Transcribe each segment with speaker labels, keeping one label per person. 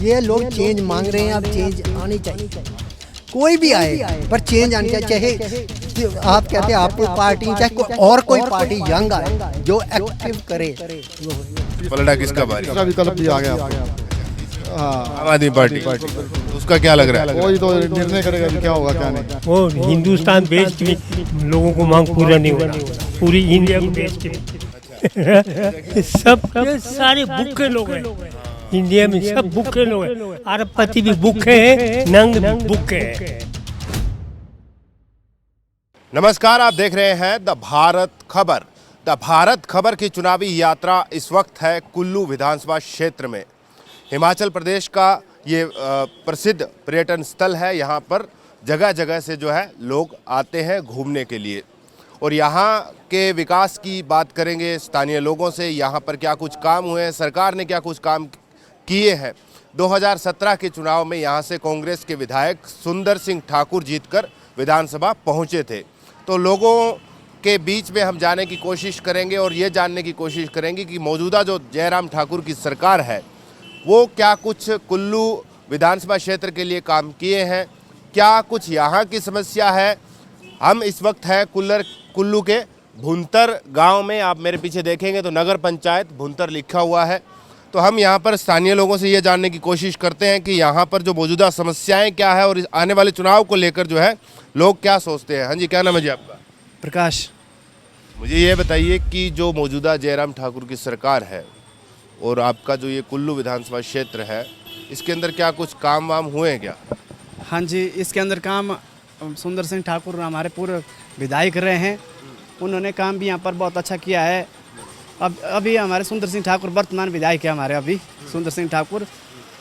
Speaker 1: ये लोग चेंज मांग रहे हैं, अब चेंज आनी चाहिए, कोई भी आए पर चेंज आनी चाहिए। चाहे आप कहते हैं आपकी पार्टी, चाहे और कोई पार्टी यंग आए जो एक्टिव करे।
Speaker 2: पलटा किसका बारी?
Speaker 3: इसका विकल्प भी आ गया।
Speaker 2: आम आदमी पार्टी, उसका क्या लग रहा है?
Speaker 3: वही तो निर्णय करेगा कि क्या होगा क्या नहीं।
Speaker 4: वो हिंदुस्तान बेच के लोगों को मांग पूरा नहीं हो रहा, पूरी इंडिया को बेच के सब सारे भूखे लोग हैं इंडिया में, सब भूखे लोग हैं, अरबपति भी भूखे हैं, नंग भी भूखे हैं।
Speaker 2: नमस्कार, आप देख रहे हैं द भारत खबर। द भारत खबर की चुनावी यात्रा इस वक्त है कुल्लू विधानसभा क्षेत्र में। हिमाचल प्रदेश का ये प्रसिद्ध पर्यटन स्थल है। यहाँ पर जगह जगह से जो है लोग आते हैं घूमने के लिए, और यहाँ के विकास की बात करेंगे स्थानीय लोगों से। यहाँ पर क्या कुछ काम हुए हैं, सरकार ने क्या कुछ काम किए हैं। 2017 के चुनाव में यहाँ से कांग्रेस के विधायक सुंदर सिंह ठाकुर जीतकर विधानसभा पहुँचे थे। तो लोगों के बीच में हम जाने की कोशिश करेंगे और ये जानने की कोशिश करेंगे कि मौजूदा जो जयराम ठाकुर की सरकार है वो क्या कुछ कुल्लू विधानसभा क्षेत्र के लिए काम किए हैं, क्या कुछ यहाँ की समस्या है। हम इस वक्त हैं कुल्लू के भुंतर गांव में। आप मेरे पीछे देखेंगे तो नगर पंचायत भुंतर लिखा हुआ है। तो हम यहाँ पर स्थानीय लोगों से ये जानने की कोशिश करते हैं कि यहाँ पर जो मौजूदा समस्याएं क्या है और आने वाले चुनाव को लेकर जो है लोग क्या सोचते हैं। हाँ जी, क्या नाम है जी आपका?
Speaker 5: प्रकाश।
Speaker 2: मुझे ये बताइए कि जो मौजूदा जयराम ठाकुर की सरकार है और आपका जो ये कुल्लू विधानसभा क्षेत्र है, इसके अंदर क्या कुछ काम वाम हुए हैं क्या?
Speaker 5: हाँ जी, इसके अंदर काम सुंदर सिंह ठाकुर हमारे पूर्व विधायक रहे हैं, उन्होंने काम भी यहाँ पर बहुत अच्छा किया है। अभी हमारे सुंदर सिंह ठाकुर वर्तमान विधायक है हमारे अभी सुंदर सिंह ठाकुर,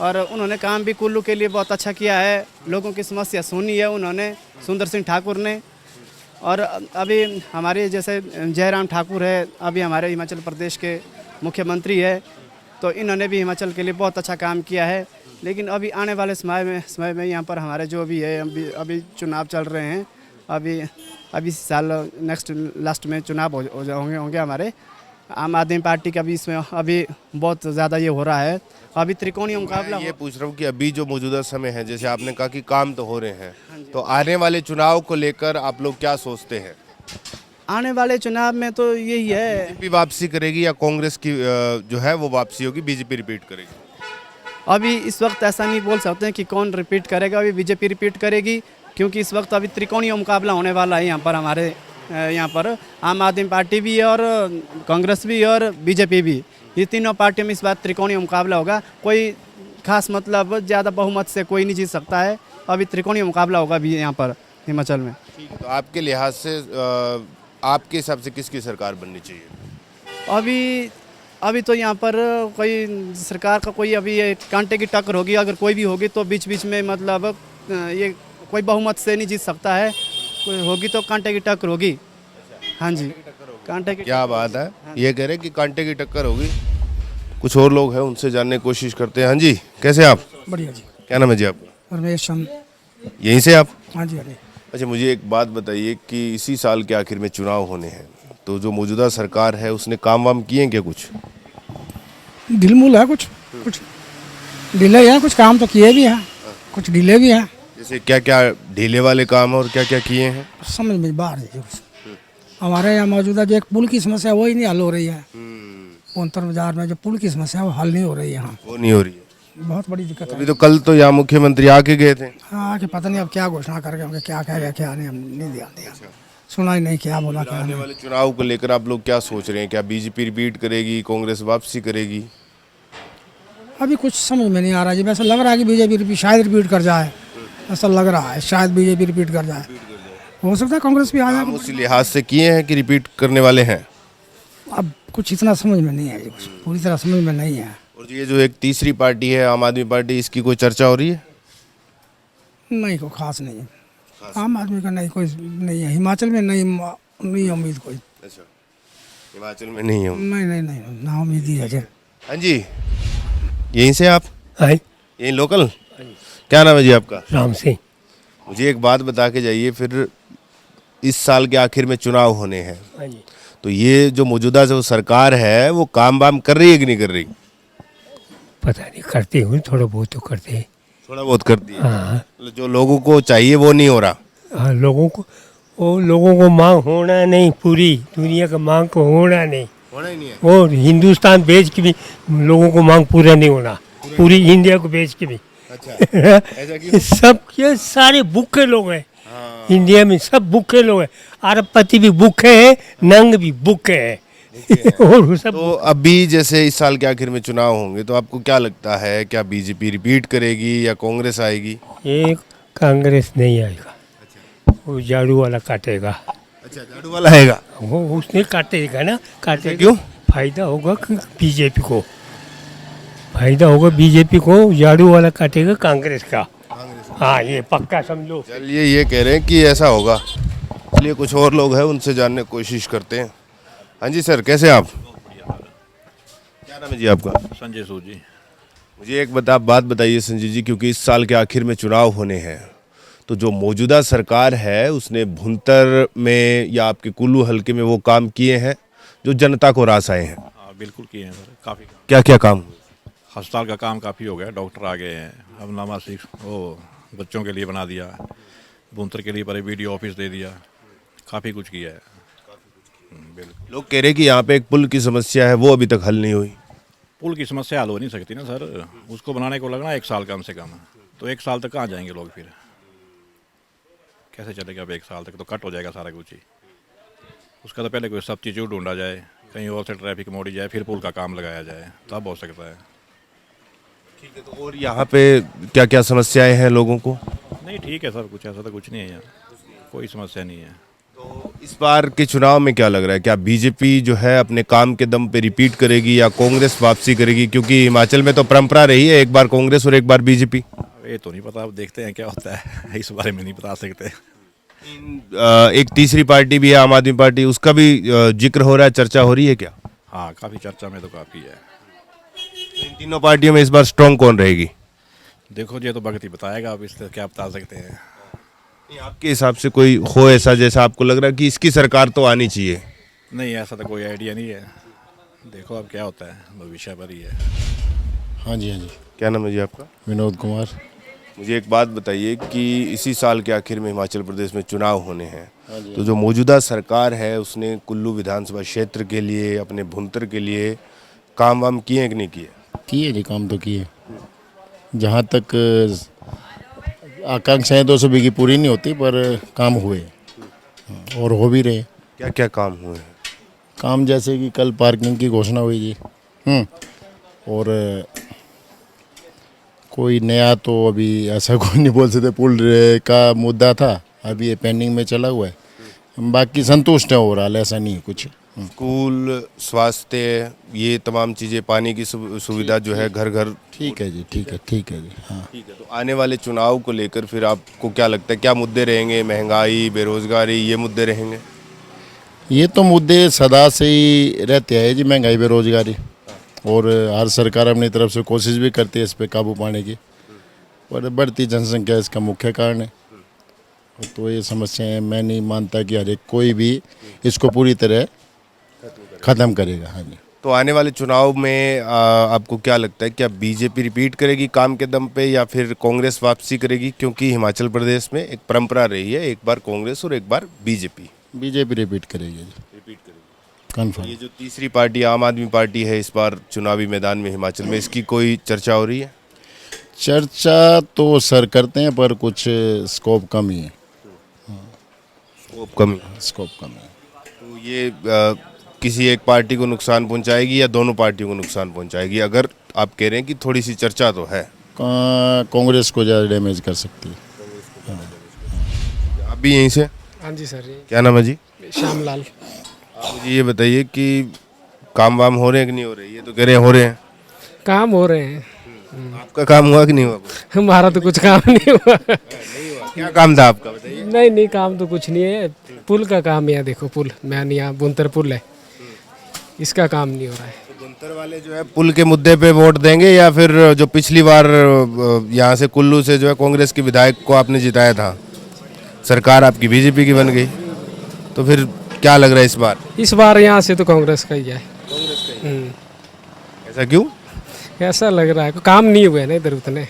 Speaker 5: और उन्होंने काम भी कुल्लू के लिए बहुत अच्छा किया है। लोगों की समस्या सुनी है उन्होंने, सुंदर सिंह ठाकुर ने। और अभी हमारे जैसे जयराम ठाकुर है, अभी हमारे हिमाचल प्रदेश के मुख्यमंत्री है, तो इन्होंने भी हिमाचल के लिए बहुत अच्छा काम किया है। लेकिन अभी आने वाले समय में यहाँ पर हमारे जो भी है अभी चुनाव चल रहे हैं। अभी साल नेक्स्ट लास्ट में चुनाव होंगे हमारे आम आदमी पार्टी का भी इसमें अभी बहुत ज़्यादा ये हो रहा है। अभी त्रिकोणीय मुकाबला।
Speaker 2: ये पूछ रहा हूँ कि अभी जो मौजूदा समय है, जैसे आपने कहा कि काम तो हो रहे हैं, तो आने वाले चुनाव को लेकर आप लोग क्या सोचते हैं?
Speaker 5: आने वाले चुनाव में तो यही है,
Speaker 2: बीजेपी वापसी करेगी या कांग्रेस की जो है वो वापसी होगी, बीजेपी रिपीट करेगी?
Speaker 5: अभी इस वक्त ऐसा नहीं बोल सकते हैं कि कौन रिपीट करेगा। अभी बीजेपी रिपीट करेगी, क्योंकि इस वक्त अभी त्रिकोणीय मुकाबला होने वाला है यहाँ पर। हमारे यहाँ पर आम आदमी पार्टी भी है और कांग्रेस भी और बीजेपी भी, ये तीनों पार्टियों में इस बार त्रिकोणीय मुकाबला होगा। कोई खास मतलब ज़्यादा बहुमत से कोई नहीं जीत सकता है। अभी त्रिकोणीय मुकाबला होगा भी यहाँ पर हिमाचल में।
Speaker 2: ठीक है, तो आपके लिहाज से आपके हिसाब से किसकी सरकार बननी चाहिए?
Speaker 5: अभी तो यहाँ पर कोई सरकार का कोई अभी ये कांटे की टक्कर होगी। अगर कोई भी होगी तो बीच बीच में मतलब ये कोई बहुमत से नहीं जीत सकता है। कोई होगी तो कांटे की टक्कर होगी। हाँ जी, कांटे की।
Speaker 2: क्या बात है, ये कह रहे कि कांटे की टक्कर होगी। कुछ और लोग हैं, उनसे जानने की कोशिश करते हैं। हाँ जी, कैसे आप?
Speaker 6: बढ़िया जी।
Speaker 2: क्या नाम है जी आपका?
Speaker 6: रमेश चंद।
Speaker 2: यहीं से आप?
Speaker 6: हाँ जी, हाँ जी।
Speaker 2: अच्छा, मुझे एक बात बताइए कि इसी साल के आखिर में चुनाव होने हैं, तो जो मौजूदा सरकार है उसने काम वाम किए हैं क्या? कुछ
Speaker 6: ढिलमुल है, कुछ ढीले हैं, कुछ काम तो किए भी हैं, कुछ ढीले भी हैं।
Speaker 2: जैसे क्या क्या ढीले वाले काम और क्या क्या किए हैं?
Speaker 6: समझ में बाहर है कुछ। हमारे यहाँ मौजूदा जो एक पुल की समस्या वही नहीं हल हो रही है। पोंतर बाजार में जो पुल की समस्या वो हल नहीं हो रही है यहाँ,
Speaker 2: वो नहीं हो रही है।
Speaker 6: बहुत बड़ी दिक्कत है।
Speaker 2: अभी तो कल तो यहाँ मुख्यमंत्री आके गए थे।
Speaker 6: हाँ, कि पता नहीं अब क्या घोषणा करके हमने क्या कहेगा क्या नहीं, हम नहीं ध्यान दिया, सुना ही नहीं क्या बोला क्या
Speaker 2: आने
Speaker 6: नहीं।
Speaker 2: वाले चुनाव को लेकर आप लोग क्या सोच रहे हैं? क्या बीजेपी रिपीट करेगी, कांग्रेस वापसी करेगी?
Speaker 6: अभी कुछ समझ में नहीं आ रहा जी। वैसे लग रहा है कि बीजेपी शायद रिपीट कर जाए, ऐसा लग रहा है शायद बीजेपी रिपीट कर जाए। हो सकता है कांग्रेस भी आ जाए।
Speaker 2: उसी लिहाज से किए हैं कि रिपीट करने वाले हैं?
Speaker 6: अब कुछ इतना समझ में नहीं है जी, कुछ पूरी तरह समझ में नहीं है।
Speaker 2: और ये जो एक तीसरी पार्टी है आम आदमी पार्टी, इसकी कोई चर्चा हो रही है?
Speaker 6: नहीं, कोई खास नहीं है। आम आदमी का नहीं, कोई नहीं है हिमाचल में, नहीं उम्मीद कोई।
Speaker 2: अच्छा, हिमाचल में नहीं हो?
Speaker 6: नहीं, ना उम्मीद ही है जी।
Speaker 2: हाँ जी, यहीं से आप?
Speaker 4: हाँ,
Speaker 2: यहीं लोकल? क्या नाम है जी आपका?
Speaker 4: राम सिंह।
Speaker 2: मुझे एक बात बता के जाइए, फिर इस साल के आखिर में चुनाव होने हैं,
Speaker 4: हाँ जी।
Speaker 2: तो ये जो मौजूदा जो सरकार है वो काम वाम कर रही है कि नहीं कर रही?
Speaker 4: पता नहीं, करते हूँ थोड़ा बहुत तो करते हैं।
Speaker 2: थोड़ा बहुत कर दिया,
Speaker 4: हाँ
Speaker 2: मतलब जो लोगों को चाहिए वो नहीं हो रहा।
Speaker 4: हाँ, लोगों को मांग होना नहीं, पूरी दुनिया का मांग को होना नहीं,
Speaker 2: होना ही नहीं है।
Speaker 4: और हिंदुस्तान बेच के भी लोगों को मांग पूरा नहीं होना, पूरी इंडिया को बेच के भी।
Speaker 2: अच्छा, ऐसा क्यों?
Speaker 4: सब ये सारे भूखे लोग हैं इंडिया में, सब भूखे लोग हैं, अरबपति भी भूखे हैं, नंग भी भूखे हैं और वो सब।
Speaker 2: तो अभी जैसे इस साल के आखिर में चुनाव होंगे, तो आपको क्या लगता है, क्या बीजेपी रिपीट करेगी या कांग्रेस आएगी?
Speaker 4: ये कांग्रेस नहीं आएगा, वो झाड़ू वाला काटेगा।
Speaker 2: अच्छा, झाड़ू वाला आएगा।
Speaker 4: वो उसने काटेगा ना, काटेगा।
Speaker 2: क्यों?
Speaker 4: फायदा होगा बीजेपी को, फायदा होगा बीजेपी को, झाड़ू वाला काटेगा कांग्रेस का। हाँ, ये पक्का समझो।
Speaker 2: चलिए, ये कह रहे हैं कि ऐसा होगा। चलिए, कुछ और लोग हैं, उनसे जानने की कोशिश करते हैं। हाँ जी सर, कैसे हैं आप? क्या नाम है जी आपका?
Speaker 7: संजय सूद जी।
Speaker 2: मुझे एक बात बताइए संजय जी, क्योंकि इस साल के आखिर में चुनाव होने हैं, तो जो मौजूदा सरकार है उसने भुंतर में या आपके कुल्लू हलके में वो काम किए हैं जो जनता को रास आए हैं।
Speaker 7: हाँ बिल्कुल किए हैं सर, काफ़ी काम।
Speaker 2: क्या क्या काम हुए?
Speaker 7: अस्पताल का काम काफ़ी हो गया, डॉक्टर आ गए हैं, अब नामा सिर्फ वो बच्चों के लिए बना दिया, भुंतर के लिए पर वीडियो ऑफिस दे दिया, काफ़ी कुछ किया है। बिल्कुल।
Speaker 2: लोग कह रहे हैं कि यहाँ पे एक पुल की समस्या है, वो अभी तक हल नहीं हुई।
Speaker 7: पुल की समस्या हल हो नहीं सकती ना सर, उसको बनाने को लगना 1 साल कम से कम, तो 1 साल तक कहाँ जाएंगे लोग, फिर कैसे चलेगा? अब 1 साल तक तो कट हो जाएगा सारा कुछ ही। उसका तो पहले कोई सब्स्टिट्यूट ढूंढा जाए, कहीं और से ट्रैफिक मोड़ी जाए, फिर पुल का काम लगाया जाए, तब हो सकता है।
Speaker 2: ठीक है, तो और यहाँ पे क्या क्या समस्याएं हैं लोगों को?
Speaker 7: नहीं ठीक है सर, कुछ ऐसा तो कुछ नहीं है यहाँ, कोई समस्या नहीं है।
Speaker 2: तो इस बार के चुनाव में क्या लग रहा है, क्या बीजेपी जो है अपने काम के दम पे रिपीट करेगी या कांग्रेस वापसी करेगी? क्योंकि हिमाचल में तो परंपरा रही है, एक बार कांग्रेस और एक बार बीजेपी।
Speaker 7: ये तो नहीं पता, अब देखते हैं क्या होता है इस बारे में नहीं बता सकते।
Speaker 2: एक तीसरी पार्टी भी है, आम आदमी पार्टी, उसका भी जिक्र हो रहा है, चर्चा हो रही है क्या?
Speaker 7: हाँ काफ़ी चर्चा में तो काफ़ी है।
Speaker 2: इन तीनों पार्टियों में इस बार स्ट्रॉन्ग कौन रहेगी?
Speaker 7: देखो ये तो भगत ही बताएगा, अब इससे क्या बता सकते हैं।
Speaker 2: नहीं, आपके हिसाब से कोई हो ऐसा जैसा आपको लग रहा है कि इसकी सरकार तो आनी चाहिए?
Speaker 7: नहीं ऐसा तो कोई आइडिया नहीं है, देखो अब क्या होता है, भविष्य पर ही है।
Speaker 3: हाँ जी, हाँ जी।
Speaker 2: क्या नाम है जी आपका?
Speaker 3: विनोद कुमार।
Speaker 2: मुझे एक बात बताइए कि इसी साल के आखिर में हिमाचल प्रदेश में चुनाव होने हैं, तो जो मौजूदा सरकार है उसने कुल्लू विधानसभा क्षेत्र के लिए, अपने भुंतर के लिए काम वाम किए हैं कि नहीं किए?
Speaker 3: किए जी, काम तो किए। जहाँ तक आकांक्षाएं 200 बीघी पूरी नहीं होती, पर काम हुए और हो भी रहे।
Speaker 2: क्या क्या काम हुए हैं?
Speaker 3: काम जैसे कि कल पार्किंग की घोषणा हुई जी। और कोई नया तो अभी ऐसा कोई नहीं बोल सकते, पुल का मुद्दा था, अभी ये पेंडिंग में चला हुआ है। बाकी संतुष्ट है ओवरऑल, ऐसा नहीं है कुछ।
Speaker 2: स्कूल, स्वास्थ्य, ये तमाम चीज़ें, पानी की सुविधा जो है घर घर।
Speaker 3: ठीक है जी, ठीक है, ठीक है जी। हाँ,
Speaker 2: ठीक है, तो आने वाले चुनाव को लेकर फिर आपको क्या लगता है, क्या मुद्दे रहेंगे? महंगाई, बेरोजगारी, ये मुद्दे रहेंगे?
Speaker 3: ये तो मुद्दे सदा से ही रहते हैं जी, महंगाई, बेरोजगारी, और हर सरकार अपनी तरफ से कोशिश भी करती है इस पे काबू पाने की, पर बढ़ती जनसंख्या इसका मुख्य कारण है। तो ये समस्याएं मैं नहीं मानता कि हर एक कोई भी इसको पूरी तरह ख़त्म करेगा। हाँ जी।
Speaker 2: तो आने वाले चुनाव में आपको क्या लगता है, क्या बीजेपी रिपीट करेगी काम के दम पे या फिर कांग्रेस वापसी करेगी? क्योंकि हिमाचल प्रदेश में एक परंपरा रही है, एक बार कांग्रेस और एक बार बीजेपी।
Speaker 3: बीजेपी रिपीट करेगी जी,
Speaker 2: रिपीट करेगी।
Speaker 3: कन्फर्म।
Speaker 2: ये जो तीसरी पार्टी आम आदमी पार्टी है इस बार चुनावी मैदान में हिमाचल में, इसकी कोई चर्चा हो रही है?
Speaker 3: चर्चा तो सर करते हैं, पर कुछ स्कोप कम ही है।
Speaker 2: स्कोप कमी।
Speaker 3: स्कोप कम है।
Speaker 2: तो ये किसी एक पार्टी को नुकसान पहुंचाएगी या दोनों पार्टियों को नुकसान पहुंचाएगी? अगर आप कह रहे हैं कि थोड़ी सी चर्चा तो है,
Speaker 3: कांग्रेस को ज़्यादा डैमेज कर सकती है।
Speaker 2: आप भी यहीं से?
Speaker 8: हाँ जी सर,
Speaker 2: क्या नाम है जी?
Speaker 8: श्यामलाल।
Speaker 2: आप मुझे ये बताइए कि काम वाम हो रहे हैं कि नहीं हो रहे? ये तो कह रहे हैं हो रहे हैं।
Speaker 8: काम हो रहे हैं,
Speaker 2: आपका काम हुआ कि नहीं हुआ?
Speaker 8: हमारा तो कुछ काम नहीं हुआ।
Speaker 2: क्या काम था आपका, बताइए।
Speaker 8: नहीं काम तो कुछ नहीं है, पुल का काम है। देखो पुल, मैं यहाँ बुंतर पुल है, इसका काम नहीं हो रहा है।
Speaker 2: तो बुंतर वाले जो है पुल के मुद्दे पे वोट देंगे या फिर जो पिछली बार यहाँ से कुल्लू से जो है कांग्रेस के विधायक को आपने जिताया था, सरकार आपकी बीजेपी की बन गई, तो फिर क्या लग रहा है इस बार?
Speaker 8: इस बार यहाँ से तो कांग्रेस का ही है।
Speaker 2: ऐसा क्यों?
Speaker 8: ऐसा लग रहा है काम नहीं हुए ना इधर उतने।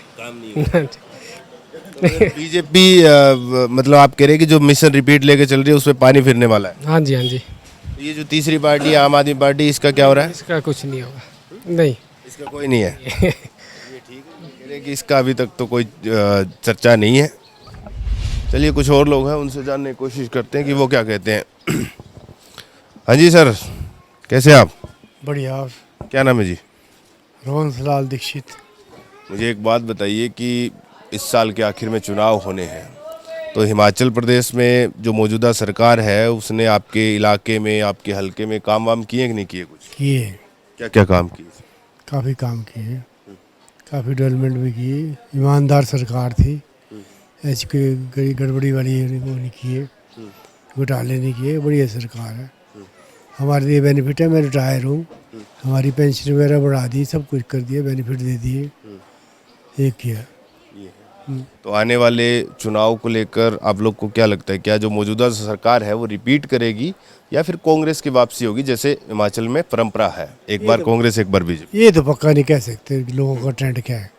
Speaker 2: बीजेपी मतलब आप कह रहे हैं कि जो मिशन रिपीट लेके चल रही है उसमें पानी फिरने वाला है।
Speaker 8: हाँ जी, हाँ जी।
Speaker 2: ये जो तीसरी पार्टी है आम आदमी पार्टी, इसका क्या हो रहा है?
Speaker 8: इसका कुछ नहीं होगा, नहीं।
Speaker 2: इसका कोई नहीं है। ये ठीक है, कह रहे हैं कि इसका अभी तक तो कोई चर्चा नहीं है। चलिए कुछ और लोग हैं, उनसे जानने की कोशिश करते हैं कि वो क्या कहते हैं। हाँ जी सर, कैसे आप?
Speaker 9: बढ़िया।
Speaker 2: क्या नाम है जी?
Speaker 9: रोहन लाल दीक्षित।
Speaker 2: मुझे एक बात बताइए कि इस साल के आखिर में चुनाव होने हैं, तो हिमाचल प्रदेश में जो मौजूदा सरकार है उसने आपके इलाके में, आपके हलके में काम वाम किए कि नहीं किए? कुछ
Speaker 9: किए।
Speaker 2: क्या क्या काम किए?
Speaker 9: काफ़ी काम किए, काफ़ी डेवलपमेंट भी किए। ईमानदार सरकार थी, ऐसी कोई गड़बड़ी वाली वो नहीं किए, घोटाले नहीं किए। बढ़िया सरकार है। हमारे लिए बेनिफिट है, मैं रिटायर हूँ, हमारी पेंशन वगैरह बढ़ा दी, सब कुछ कर दिया, बेनिफिट दे दिए। एक किया।
Speaker 2: तो आने वाले चुनाव को लेकर आप लोग को क्या लगता है, क्या जो मौजूदा सरकार है वो रिपीट करेगी या फिर कांग्रेस की वापसी होगी, जैसे हिमाचल में परंपरा है, एक बार कांग्रेस एक बार बीजेपी?
Speaker 9: ये तो पक्का नहीं कह सकते कि लोगों का ट्रेंड क्या है,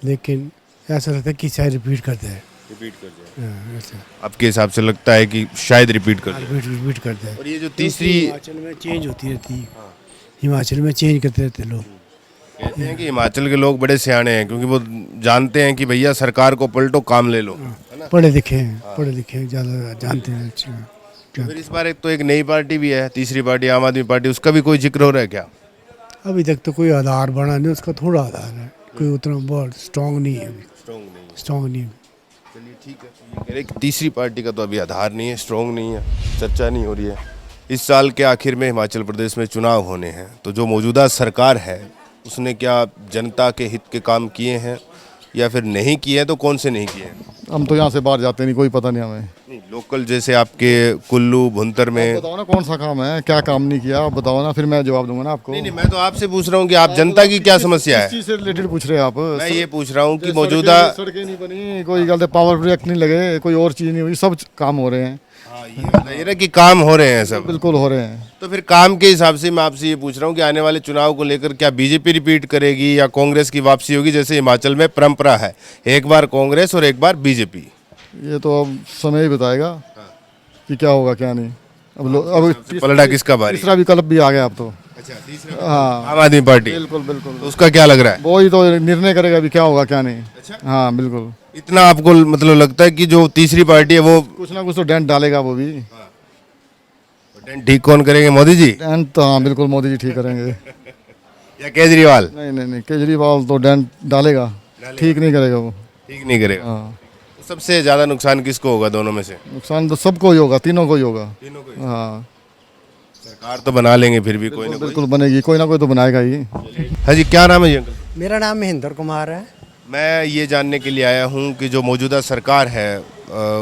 Speaker 9: लेकिन ऐसा लगता है कि शायद रिपीट करते हैं।
Speaker 2: रिपीट कर जाए?
Speaker 9: हाँ, ऐसा
Speaker 2: आपके हिसाब से लगता है कि शायद रिपीट कर जाए?
Speaker 9: रिपीट करते हैं।
Speaker 2: और ये जो तीसरी,
Speaker 9: हिमाचल में चेंज होती रहती है, हिमाचल में चेंज करते रहते हैं लोग।
Speaker 2: कहते हैं कि हिमाचल के लोग बड़े सियाने हैं क्योंकि वो जानते हैं कि भैया सरकार को पलटो, काम ले लो, है ना?
Speaker 9: पढ़े लिखे हैं, पढ़े लिखे हैं, ज़्यादा जानते हैं। अच्छा,
Speaker 2: फिर इस बार एक नई पार्टी भी है, तीसरी पार्टी आम आदमी पार्टी, उसका भी कोई जिक्र हो रहा है क्या?
Speaker 9: अभी तक तो कोई आधार बना नहीं, उसका थोड़ा आधार है, कोई उतना बहुत स्ट्रॉन्ग नहीं है। स्ट्रॉन्ग नहीं है।
Speaker 2: चलिए ठीक है, ये कह रहे कि तीसरी पार्टी का तो अभी आधार नहीं है, स्ट्रॉन्ग नहीं है, चर्चा नहीं हो रही है। इस साल के आखिर में हिमाचल प्रदेश में चुनाव होने हैं, तो जो मौजूदा सरकार है उसने क्या जनता के हित के काम किए हैं या फिर नहीं किए हैं, तो कौन से नहीं किए हैं?
Speaker 3: हम तो यहाँ से बाहर जाते नहीं, कोई पता नहीं हमें।
Speaker 2: नहीं, लोकल जैसे आपके कुल्लू भुंतर में
Speaker 3: बताओ ना कौन सा काम है, क्या काम नहीं किया, आप बताओ ना, फिर मैं जवाब दूंगा ना आपको।
Speaker 2: नहीं, मैं तो आपसे पूछ रहा हूँ कि आप जनता की क्या समस्या है?
Speaker 3: किस चीज़ से रिलेटेड पूछ रहे हैं आप?
Speaker 2: मैं ये पूछ रहा हूँ कि मौजूदा
Speaker 3: सड़कें नहीं बनी, कोई गलत पावर प्रोजेक्ट नहीं लगे, कोई और चीज़ नहीं हुई, सब काम हो रहे हैं।
Speaker 2: हाँ, ये बताइए ना कि काम हो रहे हैं सब?
Speaker 3: बिल्कुल हो रहे हैं।
Speaker 2: तो फिर काम के हिसाब से मैं आपसे ये पूछ रहा हूँ कि आने वाले चुनाव को लेकर क्या बीजेपी रिपीट करेगी या कांग्रेस की वापसी होगी, जैसे हिमाचल में परंपरा है, एक बार कांग्रेस और एक बार बीजेपी?
Speaker 3: ये तो अब समय ही बताएगा कि क्या होगा क्या नहीं। अब
Speaker 2: पलड़ा किसका बारी?
Speaker 3: तीसरा विकल्प भी आ गया अब तो।
Speaker 2: अच्छा, तीसरा
Speaker 3: हाँ,
Speaker 2: आम आदमी पार्टी?
Speaker 3: बिल्कुल बिल्कुल।
Speaker 2: तो उसका क्या लग रहा है?
Speaker 3: वो ही तो निर्णय करेगा अभी क्या होगा क्या नहीं। हाँ बिल्कुल।
Speaker 2: इतना आपको मतलब लगता है कि जो तीसरी पार्टी है वो
Speaker 3: कुछ ना कुछ तो डेंट डालेगा वो भी।
Speaker 2: ठीक कौन करेंगे, मोदी जी?
Speaker 3: डेंट तो हाँ बिल्कुल मोदी जी ठीक करेंगे।
Speaker 2: या केजरीवाल?
Speaker 3: नहीं, केजरीवाल तो डेंट डालेगा, ठीक नहीं करेगा वो।
Speaker 2: ठीक नहीं करेगा?
Speaker 3: हाँ।
Speaker 2: सबसे ज्यादा नुकसान किसको होगा दोनों में से?
Speaker 3: नुकसान तो सबको ही होगा, तीनों को ही होगा।
Speaker 2: तीनों को?
Speaker 3: हाँ
Speaker 2: सरकार तो बना लेंगे फिर भी कोई ना कोई।
Speaker 3: बिल्कुल बनेगी, कोई ना कोई तो बनाएगा ही।
Speaker 2: हाँ जी, क्या नाम है जी अंकल?
Speaker 1: मेरा नाम महेंद्र कुमार है।
Speaker 2: मैं ये जानने के लिए आया हूँ कि जो मौजूदा सरकार है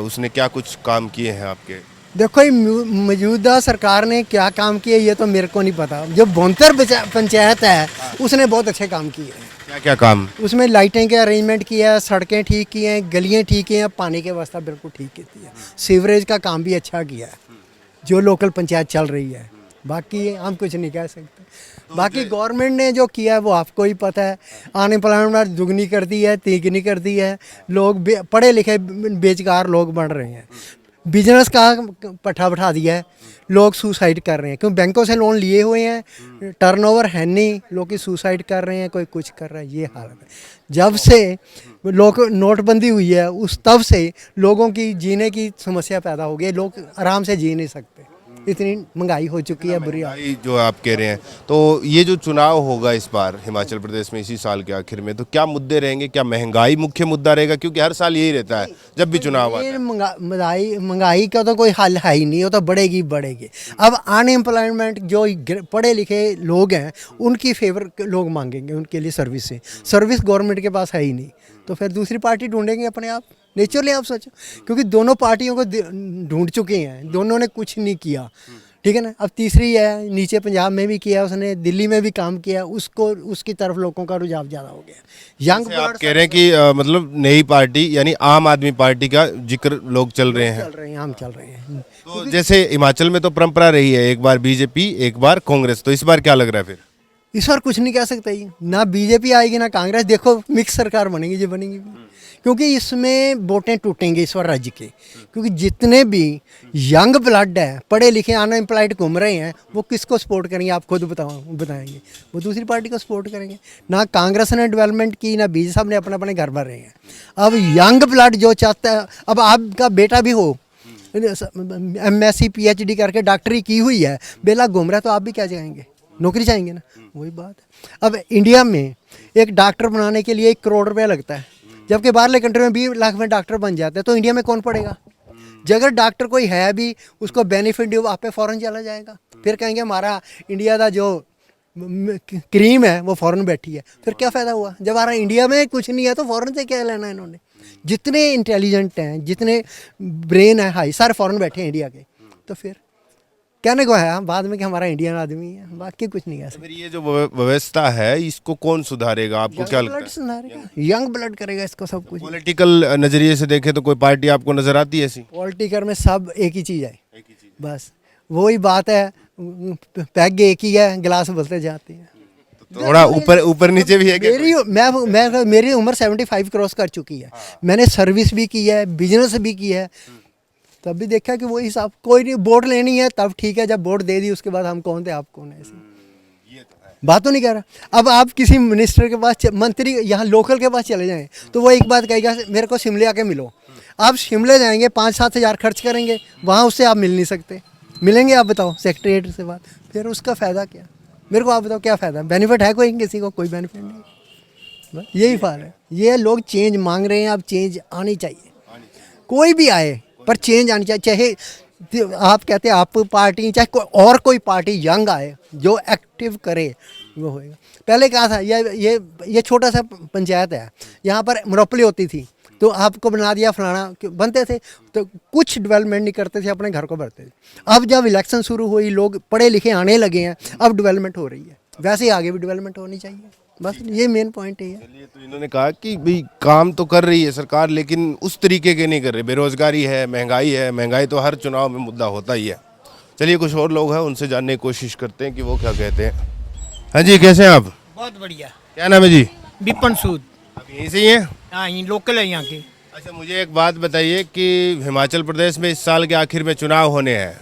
Speaker 2: उसने क्या कुछ काम किए हैं आपके?
Speaker 1: देखो ये मौजूदा सरकार ने क्या काम किए ये तो मेरे को नहीं पता। जो भुंतर पंचायत है उसने बहुत अच्छे काम किए हैं।
Speaker 2: क्या क्या काम?
Speaker 1: उसमें लाइटें के अरेंजमेंट किया है, सड़कें ठीक की हैं, गलियाँ ठीक की हैं, पानी की व्यवस्था बिल्कुल ठीक की है, सीवरेज का काम भी अच्छा किया है जो लोकल पंचायत चल रही है। बाकी हम कुछ नहीं कह सकते। बाकी गवर्नमेंट ने जो किया है वो आपको ही पता है। अनएम्प्लॉयमेंट दुगनी कर दी है, तिगनी कर दी है, लोग पढ़े लिखे बेरोजगार लोग बढ़ रहे हैं, बिजनेस का पट्टा बैठा दिया है, लोग सुसाइड कर रहे हैं क्योंकि बैंकों से लोन लिए हुए हैं, टर्नओवर है नहीं, लोग की सुसाइड कर रहे हैं, कोई कुछ कर रहा है, ये हालत है। जब से लोग नोटबंदी हुई है उस तब से लोगों की जीने की समस्या पैदा हो गई है, लोग आराम से जी नहीं सकते, इतनी महंगाई हो चुकी है, बुरी हालत।
Speaker 2: महंगाई जो आप कह रहे हैं, तो ये जो चुनाव होगा इस बार हिमाचल प्रदेश में इसी साल के आखिर में, तो क्या मुद्दे रहेंगे? क्या महंगाई मुख्य मुद्दा रहेगा? क्योंकि हर साल यही रहता है जब भी चुनाव आता है।
Speaker 1: महंगाई का तो कोई हल है ही नहीं, वो तो बढ़ेगी बढ़ेगी। अब अनएम्प्लॉयमेंट जो पढ़े लिखे लोग हैं उनकी फेवर लोग मांगेंगे, उनके लिए सर्विस गवर्नमेंट के पास है ही नहीं, तो फिर दूसरी पार्टी ढूंढेंगे अपने आप, नेचुरली आप सोचो। क्योंकि दोनों पार्टियों को ढूंढ चुके हैं, दोनों ने कुछ नहीं किया, ठीक है ना। अब तीसरी है, नीचे पंजाब में भी किया उसने, दिल्ली में भी काम किया, उसको उसकी तरफ लोगों का रुझाव ज़्यादा हो गया। यंग
Speaker 2: आप कह रहे हैं कि मतलब नई पार्टी यानी आम आदमी पार्टी का जिक्र लोग चल रहे हैं?
Speaker 1: हम चल रहे हैं।
Speaker 2: तो जैसे हिमाचल में तो परंपरा रही है, एक बार बीजेपी एक बार कांग्रेस, तो इस बार क्या लग रहा है फिर?
Speaker 1: इस बार कुछ नहीं कह सकते ही, ना बीजेपी आएगी ना कांग्रेस। देखो मिक्स सरकार बनेगी जो बनेगी, क्योंकि इसमें वोटें टूटेंगे इस बार राज्य के, क्योंकि जितने भी यंग ब्लड है, पढ़े लिखे अनएम्प्लॉयड घूम रहे हैं, वो किसको सपोर्ट करेंगे आप खुद बताएंगे। वो दूसरी पार्टी को सपोर्ट करेंगे। ना कांग्रेस ने डेवलपमेंट की, ना बीजेपी साहब ने अपने अपने घर भर रहे हैं। अब यंग ब्लड जो चाहता है, अब आपका बेटा भी हो MSc PhD करके डॉक्टरी की हुई है, बेला घूम रहा है, तो आप भी क्या चाहेंगे? नौकरी चाहेंगे ना। वही बात है। अब इंडिया में एक डॉक्टर बनाने के लिए 1 करोड़ रुपया लगता है, जबकि बाहरले कंट्री में 20 लाख में डॉक्टर बन जाते हैं। तो इंडिया में कौन पढ़ेगा? अगर डॉक्टर कोई है भी, उसको बेनिफिट वहाँ पे फॉरेन चला जाएगा। फिर कहेंगे हमारा इंडिया का जो क्रीम है वो फॉरेन बैठी है। फिर क्या फ़ायदा हुआ? जब हमारा इंडिया में कुछ नहीं है तो फॉरेन से क्या लेना है इन्होंने? जितने इंटेलिजेंट हैं, जितने ब्रेन है हाई, सारे फॉरेन बैठे हैं इंडिया के। तो फिर कहने को है हम बाद में कि हमारा इंडियन आदमी है, बाकी कुछ नहीं है।
Speaker 2: फिर ये जो व्यवस्था है इसको कौन सुधारेगा? आपको क्या लगता है?
Speaker 1: सुधारेगा, यंग ब्लड करेगा इसको सब कुछ।
Speaker 2: पॉलिटिकल नजरिए से देखे तो कोई पार्टी आपको नजर आती है ऐसी?
Speaker 1: पॉलिटिकल में सब एक ही चीज़ है, बस वही बात है। पैग एक ही है, गिलास बदलते जाते हैं।
Speaker 2: थोड़ा ऊपर नीचे भी है क्या?
Speaker 1: मेरी उम्र 75 क्रॉस कर चुकी है। मैंने सर्विस भी की है, बिजनेस भी की है, तब भी देखा कि वही हिसाब। कोई नहीं, वोट लेनी है तब ठीक है, जब वोट दे दी उसके बाद हम कौन थे आप कौन है, ऐसी बात तो नहीं कर रहा। अब आप किसी मिनिस्टर के पास, मंत्री यहाँ लोकल के पास चले जाएं तो वो एक बात कहेगा, मेरे को शिमले आके मिलो। आप शिमले जाएंगे, 5-7 हज़ार खर्च करेंगे, वहाँ उससे आप मिल नहीं सकते। मिलेंगे आप बताओ सेक्रेटरी से बात, फिर उसका फ़ायदा क्या? मेरे को आप बताओ क्या फ़ायदा? बेनिफिट है कोई किसी को? कोई बेनिफिट नहीं। बस यही फाल है। ये लोग चेंज मांग रहे हैं, अब चेंज आनी चाहिए। कोई भी आए पर चेंज आनी चाहिए। चाहे आप कहते हैं आप पार्टी, चाहे कोई पार्टी यंग आए जो एक्टिव करे, वो होएगा। पहले कहा था ये छोटा सा पंचायत है, यहाँ पर मोनोपोली होती थी, तो आपको बना दिया फलाना, बनते थे तो कुछ डेवलपमेंट नहीं करते थे, अपने घर को भरते थे। अब जब इलेक्शन शुरू हुई, लोग पढ़े लिखे आने लगे हैं, अब डेवलपमेंट हो रही है। वैसे ही आगे भी डेवलपमेंट होनी चाहिए, बस ये मेन पॉइंट है।
Speaker 2: चलिए, तो इन्होंने कहा कि भाई काम तो कर रही है सरकार, लेकिन उस तरीके के नहीं कर रही। बेरोजगारी है, महंगाई तो हर चुनाव में मुद्दा होता ही है। चलिए कुछ और लोग हैं, उनसे जानने की कोशिश करते हैं कि वो क्या कहते हैं। हाँ जी, कैसे हैं आप?
Speaker 10: बहुत बढ़िया।
Speaker 2: क्या नाम है जी?
Speaker 10: विपन सूद।
Speaker 2: आप यहीं से ही हैं?
Speaker 10: हाँ, ये लोकल है यहाँ के।
Speaker 2: अच्छा, मुझे एक बात बताइए कि हिमाचल प्रदेश में इस साल के आखिर में चुनाव होने हैं,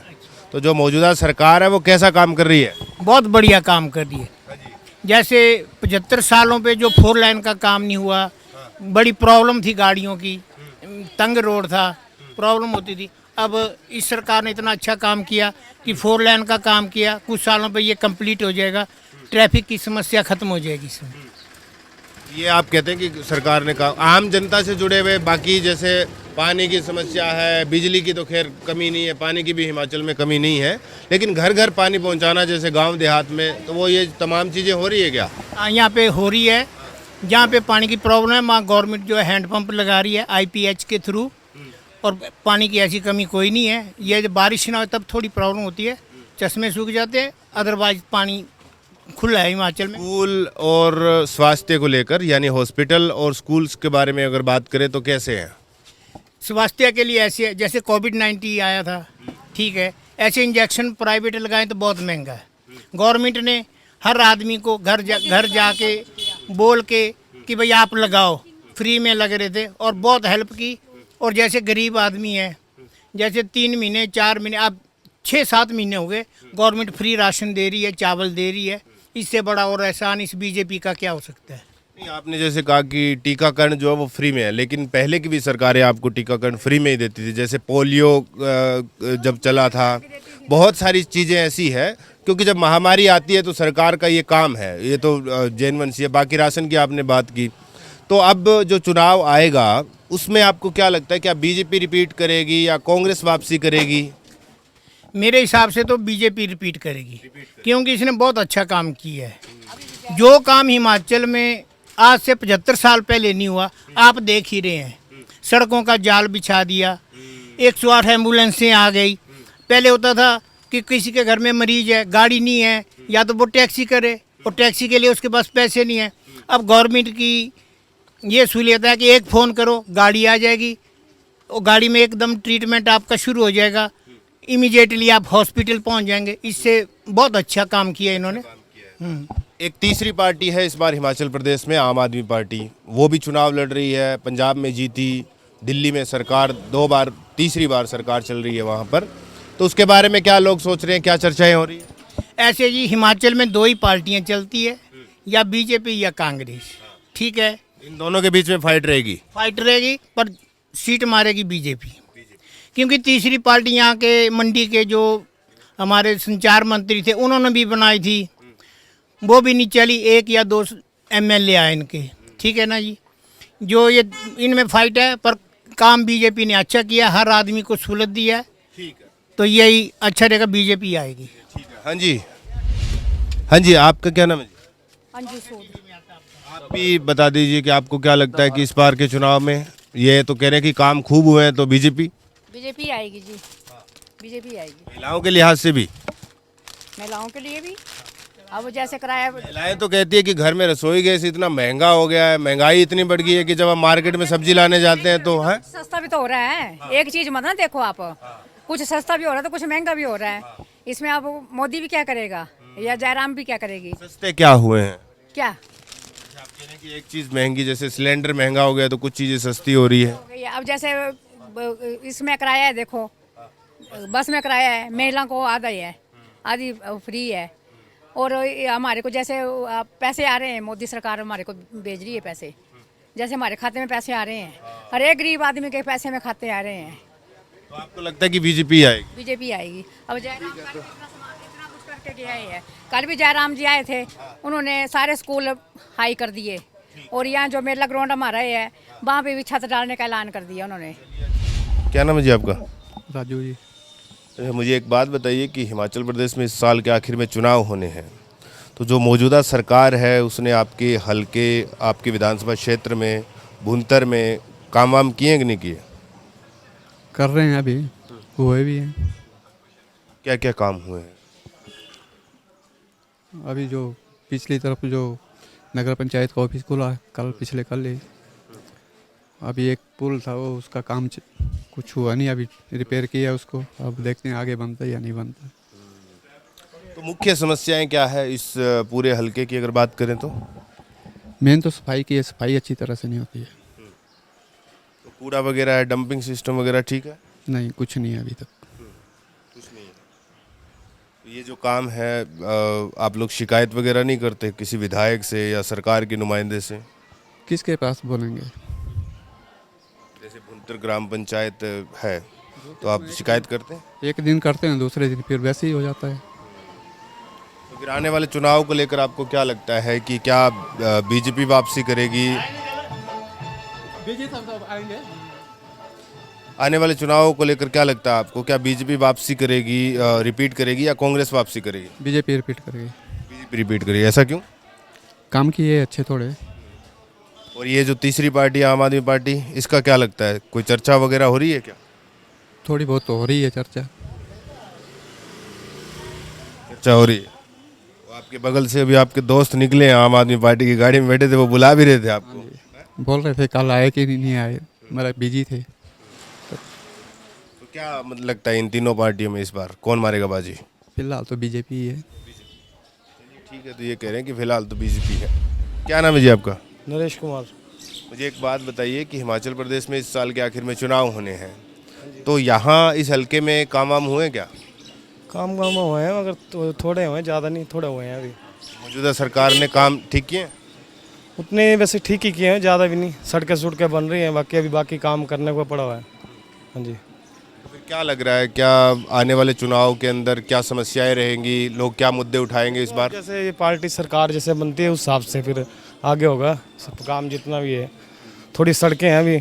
Speaker 2: तो जो मौजूदा सरकार है वो कैसा काम कर रही है?
Speaker 10: बहुत बढ़िया काम कर रही है। जैसे 75 सालों पे जो 4 लाइन का काम नहीं हुआ, बड़ी प्रॉब्लम थी, गाड़ियों की तंग रोड था, प्रॉब्लम होती थी। अब इस सरकार ने इतना अच्छा काम किया कि 4 लाइन का काम किया, कुछ सालों पे ये कंप्लीट हो जाएगा, ट्रैफिक की समस्या खत्म हो जाएगी इसमें।
Speaker 2: ये आप कहते हैं कि सरकार ने कहा आम जनता से जुड़े हुए, बाकी जैसे पानी की समस्या है, बिजली की तो खैर कमी नहीं है, पानी की भी हिमाचल में कमी नहीं है, लेकिन घर घर पानी पहुंचाना जैसे गांव देहात में, तो वो ये तमाम चीज़ें हो रही है क्या?
Speaker 10: यहाँ पे हो रही है। जहाँ पे पानी की प्रॉब्लम है वहाँ गवर्नमेंट जो है हैंडपम्प लगा रही है IPH के थ्रू, और पानी की ऐसी कमी कोई नहीं है। ये जब बारिश ना हो तब थोड़ी प्रॉब्लम होती है, चश्मे सूख जाते हैं, अदरवाइज पानी खुला है हिमाचल में।
Speaker 2: स्कूल और स्वास्थ्य को लेकर, यानी हॉस्पिटल और स्कूल्स के बारे में अगर बात करें तो कैसे हैं?
Speaker 10: स्वास्थ्य के लिए ऐसे है, जैसे कोविड-19 आया था, ठीक है, ऐसे इंजेक्शन प्राइवेट लगाएं तो बहुत महंगा है। गवर्नमेंट ने हर आदमी को घर जाके बोल के कि भाई आप लगाओ, फ्री में लग रहे थे और बहुत हेल्प की। और जैसे गरीब आदमी है, जैसे 3 महीने 4 महीने, अब 6-7 महीने हो गए, गवर्नमेंट फ्री राशन दे रही है, चावल दे रही है। इससे बड़ा और एहसान इस बीजेपी का क्या हो सकता है?
Speaker 2: नहीं, आपने जैसे कहा कि टीकाकरण जो है वो फ्री में है, लेकिन पहले की भी सरकारें आपको टीकाकरण फ्री में ही देती थी। जैसे पोलियो जब चला था, बहुत सारी चीज़ें ऐसी है, क्योंकि जब महामारी आती है तो सरकार का ये काम है, ये तो जेनवंशी है। बाकी राशन की आपने बात की, तो अब जो चुनाव आएगा उसमें आपको क्या लगता है, क्या बीजेपी रिपीट करेगी या कांग्रेस वापसी करेगी?
Speaker 10: मेरे हिसाब से तो बीजेपी रिपीट करेगी, क्योंकि इसने बहुत अच्छा काम किया है। जो काम हिमाचल में आज से 75 साल पहले नहीं हुआ, आप देख ही रहे हैं। सड़कों का जाल बिछा दिया, 108 एम्बुलेंसें आ गई। पहले होता था कि किसी के घर में मरीज है, गाड़ी नहीं है, या तो वो टैक्सी करे, और टैक्सी के लिए उसके पास पैसे नहीं है। अब गवर्नमेंट की ये सहूलियत है कि एक फ़ोन करो, गाड़ी आ जाएगी, और गाड़ी में एकदम ट्रीटमेंट आपका शुरू हो जाएगा, इमीडिएटली आप हॉस्पिटल पहुंच जाएंगे। इससे बहुत अच्छा काम किया इन्होंने,
Speaker 2: एक तीसरी पार्टी है इस बार हिमाचल प्रदेश में, आम आदमी पार्टी। वो भी चुनाव लड़ रही है, पंजाब में जीती, दिल्ली में सरकार 2 बार, तीसरी बार सरकार चल रही है वहाँ पर। तो उसके बारे में क्या लोग सोच रहे हैं, क्या चर्चाएं हो रही है?
Speaker 10: ऐसे जी हिमाचल में 2 ही पार्टियां चलती है, या बीजेपी या कांग्रेस। ठीक है,
Speaker 2: इन दोनों के बीच में फाइट रहेगी।
Speaker 10: फाइट रहेगी, पर सीट मारेगी बीजेपी। क्योंकि तीसरी पार्टी यहाँ के मंडी के जो हमारे संचार मंत्री थे उन्होंने भी बनाई थी, वो भी नहीं चली। 1 या 2 MLA आए इनके, ठीक है ना जी। जो ये इनमें फाइट है, पर काम बीजेपी ने अच्छा किया, हर आदमी को सहूलत दिया है।
Speaker 2: ठीक है,
Speaker 10: तो यही अच्छा रहेगा, बीजेपी आएगी।
Speaker 2: ठीक है। हाँ जी, हाँ जी, आपका क्या नाम है?
Speaker 11: अंजू सूद।
Speaker 2: आप भी बता दीजिए कि आपको क्या लगता है कि इस बार के चुनाव में, ये तो कह रहे हैं कि काम खूब हुए हैं, तो बीजेपी
Speaker 11: आएगी जी, बीजेपी आएगी।
Speaker 2: महिलाओं के लिहाज से भी,
Speaker 11: महिलाओं के लिए भी। अब जैसे किराया,
Speaker 2: महिलाएं तो कहती है कि घर में रसोई गैस इतना महंगा हो गया है, महंगाई इतनी बढ़ गई है कि जब हम मार्केट में सब्जी लाने जाते हैं तो है
Speaker 11: सस्ता भी तो हो रहा है। एक चीज मत ना देखो आप, कुछ सस्ता भी हो रहा है तो कुछ महंगा भी हो रहा है। इसमें अब मोदी भी क्या करेगा या जयराम भी क्या करेगी?
Speaker 2: सस्ते क्या हुए हैं?
Speaker 11: क्या
Speaker 2: आप कह रहे हैं कि एक चीज महंगी, जैसे सिलेंडर महंगा हो गया तो कुछ चीजें सस्ती हो रही है।
Speaker 11: अब जैसे इसमें किराया है, देखो बस में किराया है, महिला को आधा ही है, आधी फ्री है। और हमारे को जैसे पैसे आ रहे हैं, मोदी सरकार हमारे को भेज रही है पैसे, जैसे हमारे खाते में पैसे आ रहे हैं, हर एक गरीब आदमी के पैसे में खाते आ रहे हैं।
Speaker 2: तो आपको लगता है कि बीजेपी आएगी?
Speaker 11: बीजेपी आएगी। अब जयराम इतना कुछ करके गया ही है। कल भी जयराम जी आए थे, उन्होंने सारे स्कूल हाई कर दिए, और यहाँ जो मेला ग्राउंड हमारा है वहाँ पे भी छत डालने का ऐलान कर दिया उन्होंने।
Speaker 2: क्या नाम है जी आपका?
Speaker 12: राजू जी।
Speaker 2: मुझे एक बात बताइए कि हिमाचल प्रदेश में इस साल के आखिर में चुनाव होने हैं, तो जो मौजूदा सरकार है उसने आपके हलके, आपके विधानसभा क्षेत्र में, भुंतर में काम वाम किए कि नहीं किए?
Speaker 12: कर रहे हैं, अभी हुए भी हैं।
Speaker 2: क्या क्या काम हुए हैं?
Speaker 12: अभी जो पिछली तरफ जो नगर पंचायत का ऑफिस खुला पिछले कल ही, अभी एक पुल था वो, उसका काम कुछ हुआ नहीं, अभी रिपेयर किया उसको। अब देखते हैं आगे बनता है या नहीं बनता।
Speaker 2: तो मुख्य समस्याएं क्या है इस पूरे हलके की अगर बात करें तो?
Speaker 12: मेन तो सफाई की है, सफाई अच्छी तरह से नहीं होती है।
Speaker 2: तो कूड़ा वगैरह है, डंपिंग सिस्टम वगैरह ठीक है?
Speaker 12: नहीं, कुछ नहीं है अभी तक।
Speaker 2: कुछ नहीं है। तो ये जो काम है, आप लोग शिकायत वगैरह नहीं करते किसी विधायक से या सरकार के नुमाइंदे से?
Speaker 12: किसके पास बोलेंगे?
Speaker 2: जैसे भुंतर ग्राम पंचायत है तो आप शिकायत करते हैं?
Speaker 12: एक दिन करते हैं, दूसरे दिन फिर वैसे ही हो जाता है।
Speaker 2: तो फिर आने वाले चुनाव को लेकर आपको क्या लगता है कि क्या बीजेपी वापसी करेगी? आने वाले चुनाव को लेकर क्या लगता है आपको, क्या बीजेपी वापसी करेगी, रिपीट करेगी, या कांग्रेस वापसी करेगी?
Speaker 12: बीजेपी रिपीट करेगी।
Speaker 2: बीजेपी रिपीट करेगी, ऐसा क्यों?
Speaker 12: काम किए अच्छे थोड़े।
Speaker 2: और ये जो तीसरी पार्टी आम आदमी पार्टी, इसका क्या लगता है, कोई चर्चा वगैरह हो रही है क्या?
Speaker 12: थोड़ी बहुत तो हो रही है चर्चा।
Speaker 2: चर्चा हो रही है। वो आपके बगल से अभी आपके दोस्त निकले हैं, आम आदमी पार्टी की गाड़ी में बैठे थे, वो बुला भी रहे थे आपको।
Speaker 12: बोल रहे थे कल आए कि नहीं आए, मेरा बिजी थे।
Speaker 2: तो क्या मतलब लगता है इन तीनों पार्टियों में इस बार कौन मारेगा बाजी?
Speaker 12: फिलहाल तो बीजेपी ही है।
Speaker 2: ठीक है, तो ये कह रहे हैं कि फिलहाल तो बीजेपी है। क्या नाम है जी आपका?
Speaker 13: नरेश कुमार।
Speaker 2: मुझे एक बात बताइए कि हिमाचल प्रदेश में इस साल के आखिर में चुनाव होने हैं, तो यहाँ इस हलके में काम वाम हुए क्या?
Speaker 13: काम हुए हैं, मगर थोड़े हुए हैं, ज़्यादा नहीं, थोड़े हुए हैं। अभी
Speaker 2: मौजूदा सरकार ने काम ठीक किए?
Speaker 13: उतने वैसे ठीक ही किए हैं, ज़्यादा भी नहीं। सड़कें बन रही हैं, बाकी काम करने को पड़ा हुआ है। हाँ जी।
Speaker 2: फिर क्या लग रहा है, क्या आने वाले चुनाव के अंदर क्या समस्याएं रहेंगी, लोग क्या मुद्दे उठाएंगे इस बार?
Speaker 13: जैसे ये पार्टी सरकार जैसे बनती है उस हिसाब से फिर आगे होगा सब काम जितना भी है। थोड़ी सड़कें हैं, अभी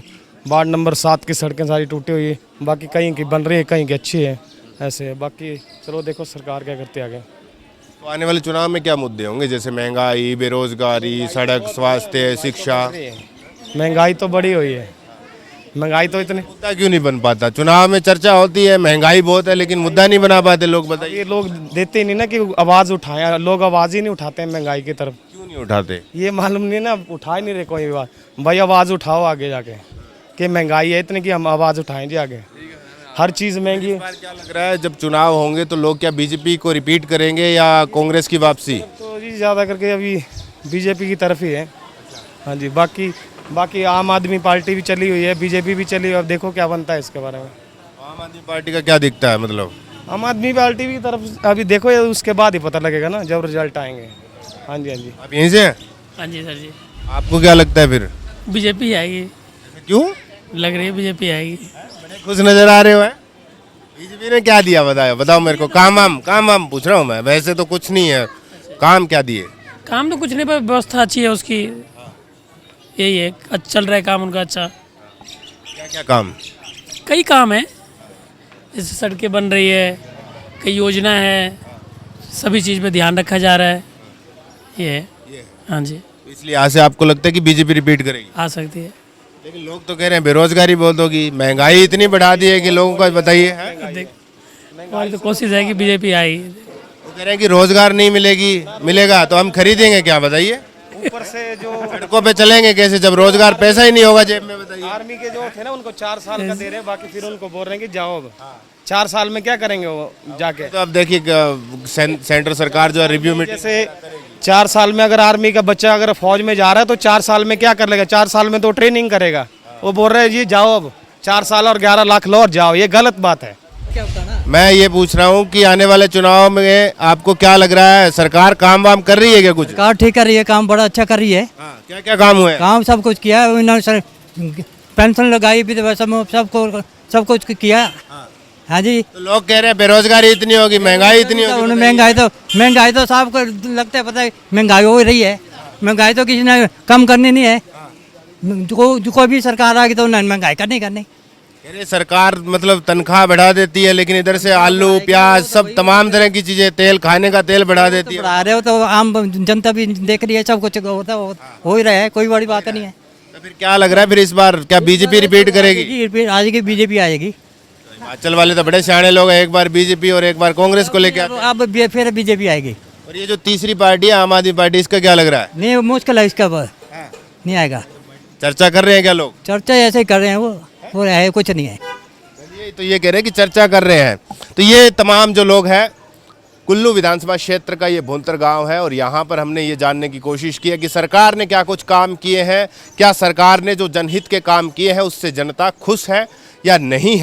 Speaker 13: वार्ड नंबर 7 की सड़कें सारी टूटी हुई है, बाकी कहीं की बन रही है, कहीं की अच्छी है, ऐसे है। बाकी चलो देखो सरकार क्या करती है आगे।
Speaker 2: तो आने वाले चुनाव में क्या मुद्दे होंगे, जैसे महंगाई, बेरोजगारी, सड़क, स्वास्थ्य, शिक्षा?
Speaker 13: महंगाई तो बड़ी हुई है, महंगाई तो इतनी।
Speaker 2: मुद्दा क्यों नहीं बन पाता? चुनाव में चर्चा होती है, महंगाई बहुत है, लेकिन मुद्दा नहीं बना पाते लोग, बताइए।
Speaker 13: ये लोग देते नहीं ना कि आवाज़ उठाएं, लोग आवाज़ ही नहीं उठाते हैं महंगाई की तरफ।
Speaker 2: क्यों नहीं उठाते?
Speaker 13: ये मालूम नहीं ना, उठा ही नहीं रहे कोई बात। भाई आवाज़ उठाओ आगे जाके कि महंगाई है इतनी कि हम आवाज़ उठाएं जी आगे। हर चीज़ महंगी है।
Speaker 2: इस बार क्या लग रहा है, जब चुनाव होंगे तो लोग क्या बीजेपी को रिपीट करेंगे या कांग्रेस की वापसी?
Speaker 13: तो जी ज़्यादा करके अभी बीजेपी की तरफ ही है। हाँ जी, बाकी आम आदमी पार्टी भी चली हुई है, बीजेपी भी चली हुई है। अब देखो क्या बनता है इसके बारे में।
Speaker 2: आम आदमी पार्टी का क्या दिखता है, मतलब
Speaker 13: आम आदमी पार्टी की तरफ अभी देखो, उसके बाद ही पता लगेगा ना जब रिजल्ट आएंगे। हाँ जी, हाँ जी।
Speaker 2: आप यहीं से हैं?
Speaker 14: हाँ जी सर जी,
Speaker 2: आपको क्या लगता है फिर?
Speaker 14: बीजेपी आएगी।
Speaker 2: क्यों
Speaker 14: लग रही है बीजेपी आएगी।
Speaker 2: बड़े खुश नजर आ रहे हो। बीजेपी ने क्या दिया बताओ मेरे को। काम पूछ रहा हूँ मैं, वैसे तो कुछ नहीं है। काम क्या दिए?
Speaker 14: काम तो कुछ नहीं, पर व्यवस्था अच्छी है उसकी, यही है। चल रहा है काम उनका अच्छा।
Speaker 2: क्या क्या काम?
Speaker 14: कई काम है, जैसे सड़कें बन रही है, कई योजना है, सभी चीज़ पे ध्यान रखा जा रहा है। ये है। हाँ जी,
Speaker 2: इसलिए आज से आपको लगता है कि बीजेपी रिपीट करेगी?
Speaker 14: आ सकती है।
Speaker 2: लेकिन लोग तो कह रहे हैं बेरोजगारी बहुत होगी, महंगाई इतनी बढ़ा दी है कि लोगों को बताइए।
Speaker 14: हमारी तो कोशिश है कि बीजेपी आएगी।
Speaker 2: वो कह रहे हैं कि रोजगार नहीं मिलेगा तो हम खरीदेंगे क्या, बताइए।
Speaker 13: ऊपर से जो
Speaker 2: सड़कों पे चलेंगे कैसे जब रोजगार, पैसा ही नहीं होगा जेब में, बताइए।
Speaker 13: आर्मी के जो थे ना उनको 4 साल का दे रहे हैं, बाकी फिर उनको बोल रहे हैं कि जाओ अब। 4 साल में क्या करेंगे वो जाके?
Speaker 2: तो अब देखिए सेंट्रल सरकार जो है रिव्यू मीटिंग,
Speaker 13: जैसे 4 साल में अगर आर्मी का बच्चा अगर फौज में जा रहा है तो 4 साल में क्या कर लेगा? 4 साल में तो ट्रेनिंग करेगा। वो बोल रहे हैं जी जाओ अब 4 साल और 11 लाख लो और जाओ। ये गलत बात है।
Speaker 2: मैं ये पूछ रहा हूँ कि आने वाले चुनाव में आपको क्या लग रहा है, सरकार काम वाम कर रही है क्या? कुछ
Speaker 15: सरकार ठीक कर रही है, काम बड़ा अच्छा कर रही है।
Speaker 2: क्या क्या काम हुए?
Speaker 15: काम सब कुछ किया है उन्होंने, पेंशन लगाई भी, सब कुछ किया। हाँ जी।
Speaker 2: तो लोग कह रहे हैं बेरोजगारी इतनी होगी, महंगाई इतनी होगी।
Speaker 15: महंगाई तो सबको लगता है, पता है महंगाई हो रही है। महंगाई तो किसी ने कम करनी नहीं है। जो कोई भी सरकार आ गई तो उन्होंने महंगाई करनी।
Speaker 2: अरे सरकार मतलब तनख्वाह बढ़ा देती है, लेकिन इधर से आलू प्याज सब तमाम तरह की चीजें, तेल, खाने का तेल बढ़ा देती है।
Speaker 15: बढ़ा रहे हो तो आम जनता भी देख रही है, सब कुछ होता हो ही रहा है, कोई बड़ी बात नहीं है।
Speaker 2: तो फिर क्या लग रहा है, फिर इस बार क्या बीजेपी रिपीट करेगी?
Speaker 15: आएगी, बीजेपी आएगी।
Speaker 2: हिमाचल वाले तो बड़े सियाने लोग हैं, एक बार बीजेपी और एक बार कांग्रेस को लेके आते हैं।
Speaker 15: अब फिर बीजेपी आएगी।
Speaker 2: और ये जो तीसरी पार्टी है आम आदमी पार्टी, इसका क्या लग रहा है?
Speaker 15: नहीं, मुश्किल है इसका, नहीं आएगा।
Speaker 2: चर्चा कर रहे हैं क्या लोग?
Speaker 15: चर्चा ऐसे ही कर रहे हैं, वो है, कुछ नहीं है।
Speaker 2: तो ये कह रहे हैं कि चर्चा कर रहे हैं। तो ये तमाम जो लोग हैं, कुल्लू विधानसभा क्षेत्र का ये भुंतर गांव है और यहाँ पर हमने ये जानने की कोशिश की है कि सरकार ने क्या कुछ काम किए हैं, क्या सरकार ने जो जनहित के काम किए हैं उससे जनता खुश है या नहीं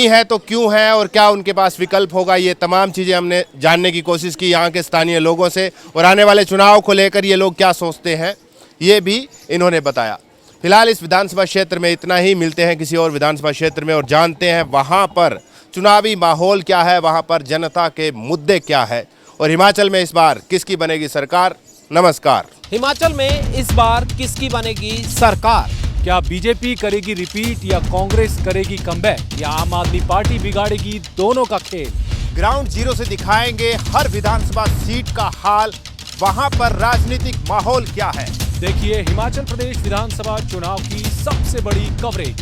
Speaker 2: है तो क्यों है और क्या उनके पास विकल्प होगा। ये तमाम चीज़ें हमने जानने की कोशिश की यहाँ के स्थानीय लोगों से, और आने वाले चुनाव को लेकर ये लोग क्या सोचते हैं ये भी इन्होंने बताया। फिलहाल इस विधानसभा क्षेत्र में इतना ही। मिलते हैं किसी और विधानसभा क्षेत्र में और जानते हैं वहाँ पर चुनावी माहौल क्या है, वहाँ पर जनता के मुद्दे क्या है और हिमाचल में इस बार किसकी बनेगी सरकार। नमस्कार।
Speaker 16: हिमाचल में इस बार किसकी बनेगी सरकार? क्या बीजेपी करेगी रिपीट या कांग्रेस करेगी कमबैक या आम आदमी पार्टी बिगाड़ेगी दोनों का खेल?
Speaker 2: ग्राउंड जीरो से दिखाएंगे हर विधानसभा सीट का हाल, वहाँ पर राजनीतिक माहौल क्या है।
Speaker 16: देखिए हिमाचल प्रदेश विधानसभा चुनाव की सबसे बड़ी कवरेज